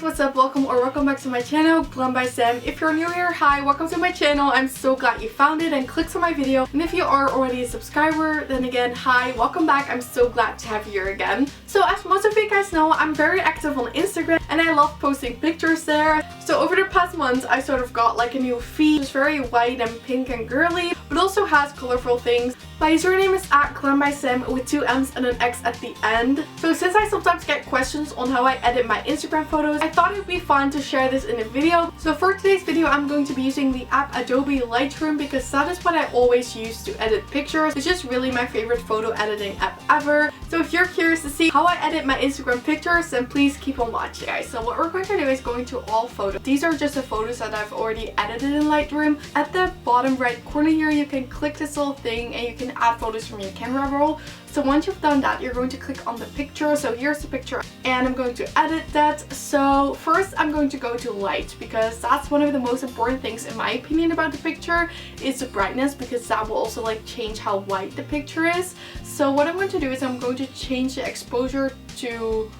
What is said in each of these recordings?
guys, what's up? Welcome back to my channel, GlamBySam. If you're new here, hi, welcome to my channel. I'm so glad you found it and clicked on my video. And if you are already a subscriber, then again, hi, welcome back. I'm so glad to have you here again. So as most of you guys know, I'm very active on Instagram and I love posting pictures there. So over the past months, I sort of got like a new feed. It's very white and pink and girly, but also has colorful things. My username is @GlamBySam with 2 M's and an X at the end. So since I sometimes get questions on how I edit my Instagram photos, I thought it would be fun to share this in a video. So for today's video, I'm going to be using the app Adobe Lightroom because that is what I always use to edit pictures. It's just really my favorite photo editing app ever. So if you're curious to see how I edit my Instagram pictures, then please keep on watching, guys. So what we're going to do is go into all photos. These are just the photos that I've already edited in Lightroom. At the bottom right corner here, you can click this little thing and you can add photos from your camera roll. So once you've done that, you're going to click on the picture. So here's the picture and I'm going to edit that. So first I'm going to go to light because that's one of the most important things in my opinion about the picture is the brightness, because that will also like change how white the picture is. So what I'm going to do is I'm going to change the exposure to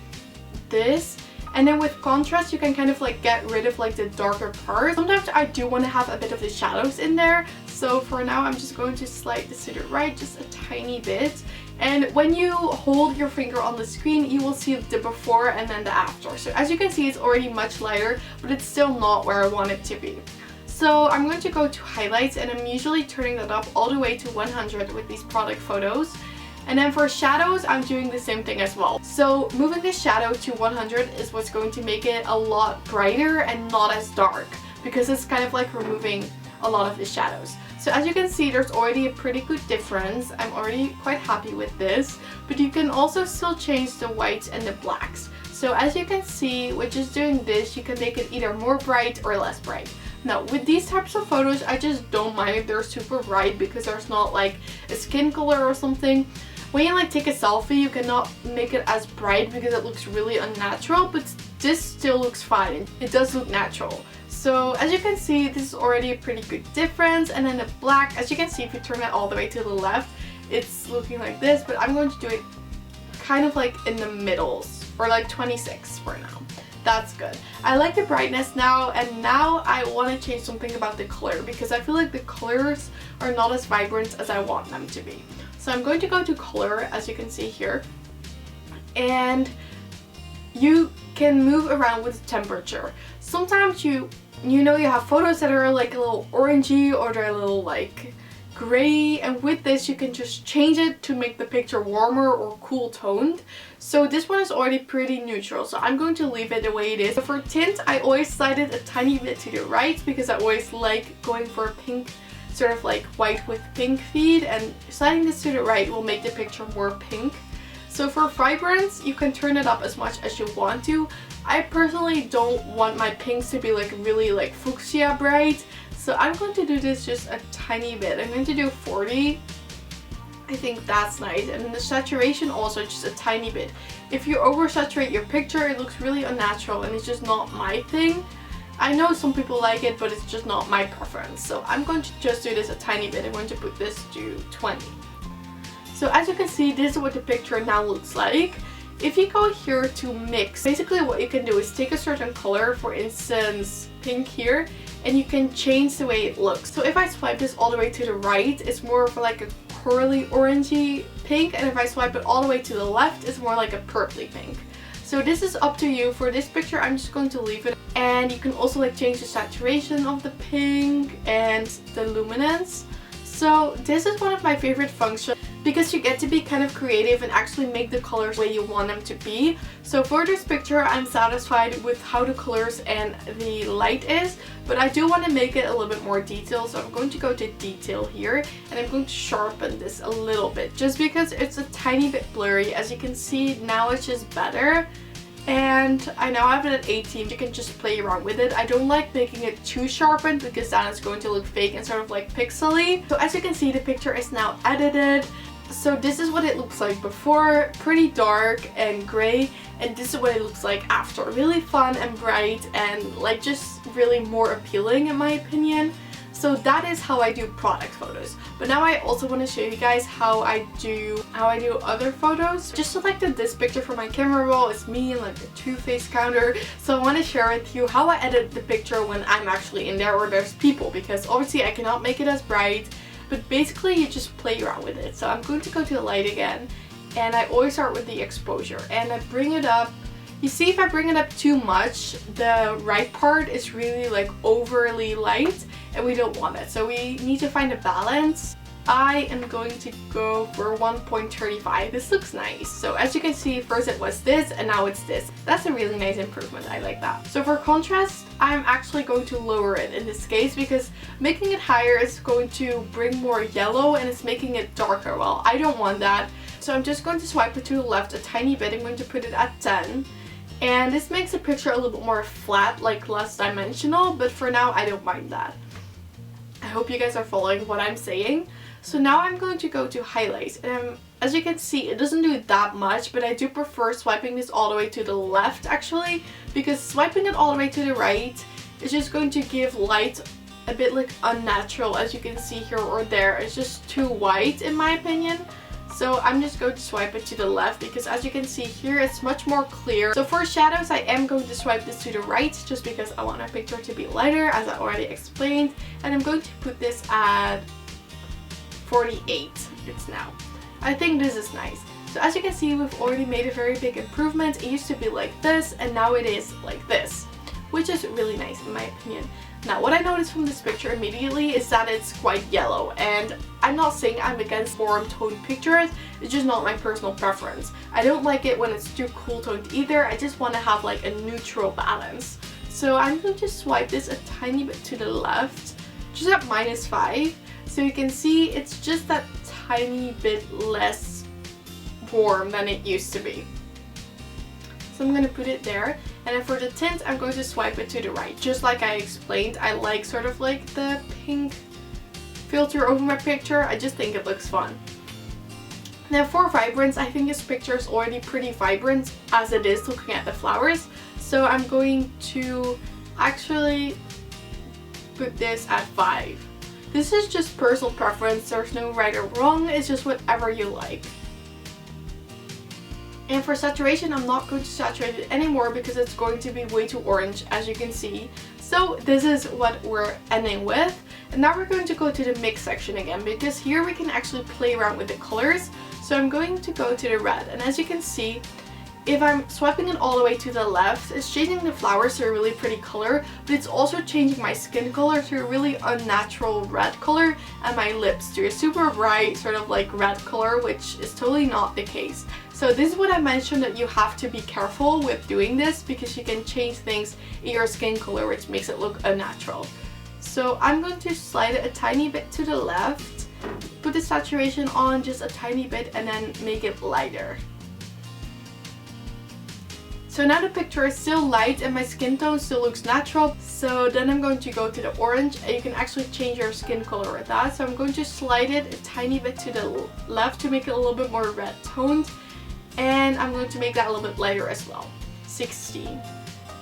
this. And then with contrast, you can kind of like get rid of like the darker parts. Sometimes I do want to have a bit of the shadows in there. So for now, I'm just going to slide this to the right just a tiny bit. And when you hold your finger on the screen, you will see the before and then the after. So as you can see, it's already much lighter, but it's still not where I want it to be. So I'm going to go to highlights and I'm usually turning that up all the way to 100 with these product photos. And then for shadows, I'm doing the same thing as well. So moving the shadow to 100 is what's going to make it a lot brighter and not as dark, because it's kind of like removing a lot of the shadows. So as you can see, there's already a pretty good difference. I'm already quite happy with this, but you can also still change the whites and the blacks. So as you can see, with just doing this, you can make it either more bright or less bright. Now with these types of photos, I just don't mind if they're super bright because there's not like a skin color or something. When you like take a selfie, you cannot make it as bright because it looks really unnatural, but this still looks fine. It does look natural. So as you can see, this is already a pretty good difference. And then the black, as you can see, if you turn it all the way to the left, it's looking like this, but I'm going to do it kind of like in the middles, or like 26 for now. That's good. I like the brightness now, and now I want to change something about the color because I feel like the colors are not as vibrant as I want them to be. So I'm going to go to color, as you can see here, and you can move around with temperature. Sometimes you know you have photos that are like a little orangey or they're a little like gray, and with this you can just change it to make the picture warmer or cool toned. So this one is already pretty neutral, so I'm going to leave it the way it is. So for tint, I always slide it a tiny bit to the right because I always like going for a pink, sort of like white with pink feed, and sliding this to the right will make the picture more pink. So for vibrance, you can turn it up as much as you want to. I personally don't want my pinks to be like really like fuchsia bright, so I'm going to do this just a tiny bit. I'm going to do 40. I think that's nice. And the saturation also just a tiny bit. If you oversaturate your picture, it looks really unnatural and it's just not my thing. I know some people like it, but it's just not my preference. So I'm going to just do this a tiny bit. I'm going to put this to 20. So as you can see, this is what the picture now looks like. If you go here to mix, basically what you can do is take a certain color, for instance pink here, and you can change the way it looks. So if I swipe this all the way to the right, it's more of like a curly orangey pink, and if I swipe it all the way to the left, it's more like a purpley pink. So this is up to you. For this picture, I'm just going to leave it. And you can also like change the saturation of the pink and the luminance. So this is one of my favorite functions because you get to be kind of creative and actually make the colors the way you want them to be. So for this picture, I'm satisfied with how the colors and the light is, but I do want to make it a little bit more detailed. So I'm going to go to detail here and I'm going to sharpen this a little bit just because it's a tiny bit blurry. As you can see, now it's just better. And I now have it at 18. You can just play around with it. I don't like making it too sharpened because then it's going to look fake and sort of like pixely. So as you can see, the picture is now edited. So this is what it looks like before, pretty dark and gray, and this is what it looks like after. Really fun and bright and like just really more appealing in my opinion. So that is how I do product photos. But now I also want to show you guys how I do other photos. Just selected this picture for my camera roll. It's me and like a Too Faced counter. So I want to share with you how I edit the picture when I'm actually in there or there's people, because obviously I cannot make it as bright. But basically you just play around with it. So I'm going to go to the light again, and I always start with the exposure and I bring it up. You see, if I bring it up too much, the right part is really like overly light and we don't want it. So we need to find a balance. I am going to go for 1.35. This looks nice. So as you can see, first it was this and now it's this. That's a really nice improvement. I like that. So for contrast, I'm actually going to lower it in this case, because making it higher is going to bring more yellow and it's making it darker. Well, I don't want that. So I'm just going to swipe it to the left a tiny bit. I'm going to put it at 10. And this makes the picture a little bit more flat, like less dimensional, but for now I don't mind that. I hope you guys are following what I'm saying. So now I'm going to go to highlights, and as you can see, it doesn't do that much, but I do prefer swiping this all the way to the left actually, because swiping it all the way to the right is just going to give light a bit like unnatural, as you can see here or there. It's just too white in my opinion. So I'm just going to swipe it to the left, because as you can see here, it's much more clear. So for shadows, I am going to swipe this to the right, just because I want my picture to be lighter, as I already explained. And I'm going to put this at 48. It's now. I think this is nice. So as you can see, we've already made a very big improvement. It used to be like this, and now it is like this, which is really nice in my opinion. Now, what I noticed from this picture immediately is that it's quite yellow, and I'm not saying I'm against warm toned pictures, it's just not my personal preference. I don't like it when it's too cool toned either. I just want to have like a neutral balance. So I'm going to swipe this a tiny bit to the left, just at -5. So you can see it's just that tiny bit less warm than it used to be. So I'm going to put it there, and then for the tint I'm going to swipe it to the right. Just like I explained, I like sort of like the pink filter over my picture. I just think it looks fun. Now for vibrance, I think this picture is already pretty vibrant as it is looking at the flowers. So I'm going to actually put this at 5. This is just personal preference. There's no right or wrong. It's just whatever you like. And for saturation, I'm not going to saturate it anymore because it's going to be way too orange, as you can see. So this is what we're ending with. And now we're going to go to the mix section again, because here we can actually play around with the colors. So I'm going to go to the red, and as you can see, if I'm swiping it all the way to the left, it's changing the flowers to a really pretty color, but it's also changing my skin color to a really unnatural red color, and my lips to a super bright sort of like red color, which is totally not the case. So this is what I mentioned, that you have to be careful with doing this, because you can change things in your skin color, which makes it look unnatural. So I'm going to slide it a tiny bit to the left, put the saturation on just a tiny bit, and then make it lighter. So now the picture is still light and my skin tone still looks natural. So then I'm going to go to the orange, and you can actually change your skin color with that. So I'm going to slide it a tiny bit to the left to make it a little bit more red toned. And I'm going to make that a little bit lighter as well. 16.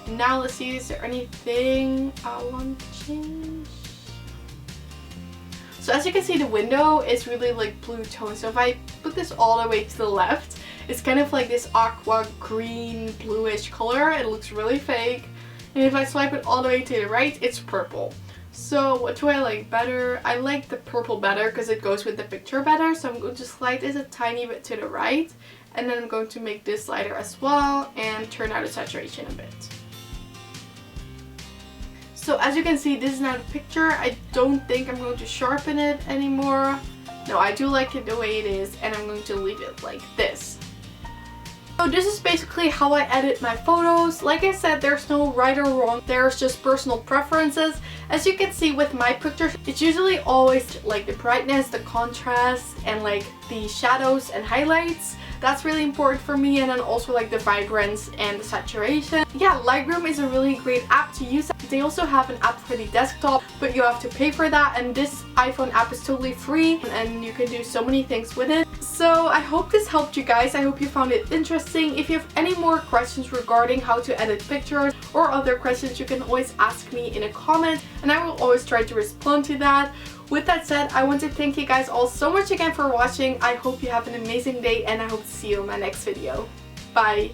Now let's see, is there anything I want to change? So as you can see, the window is really like blue tone. So if I put this all the way to the left, it's kind of like this aqua green bluish color. It looks really fake. And if I swipe it all the way to the right, it's purple. So what do I like better? I like the purple better because it goes with the picture better. So I'm going to slide this a tiny bit to the right. And then I'm going to make this lighter as well and turn out the saturation a bit. So as you can see, this is now the picture. I don't think I'm going to sharpen it anymore. No, I do like it the way it is, and I'm going to leave it like this. So this is basically how I edit my photos. Like I said, there's no right or wrong. There's just personal preferences. As you can see with my pictures, it's usually always like the brightness, the contrast, and like the shadows and highlights. That's really important for me, and then also like the vibrance and the saturation. Yeah, Lightroom is a really great app to use. They also have an app for the desktop, but you have to pay for that, and this iPhone app is totally free and you can do so many things with it. So I hope this helped you guys. I hope you found it interesting. If you have any more questions regarding how to edit pictures or other questions, you can always ask me in a comment and I will always try to respond to that. With that said, I want to thank you guys all so much again for watching. I hope you have an amazing day and I hope to see you in my next video. Bye!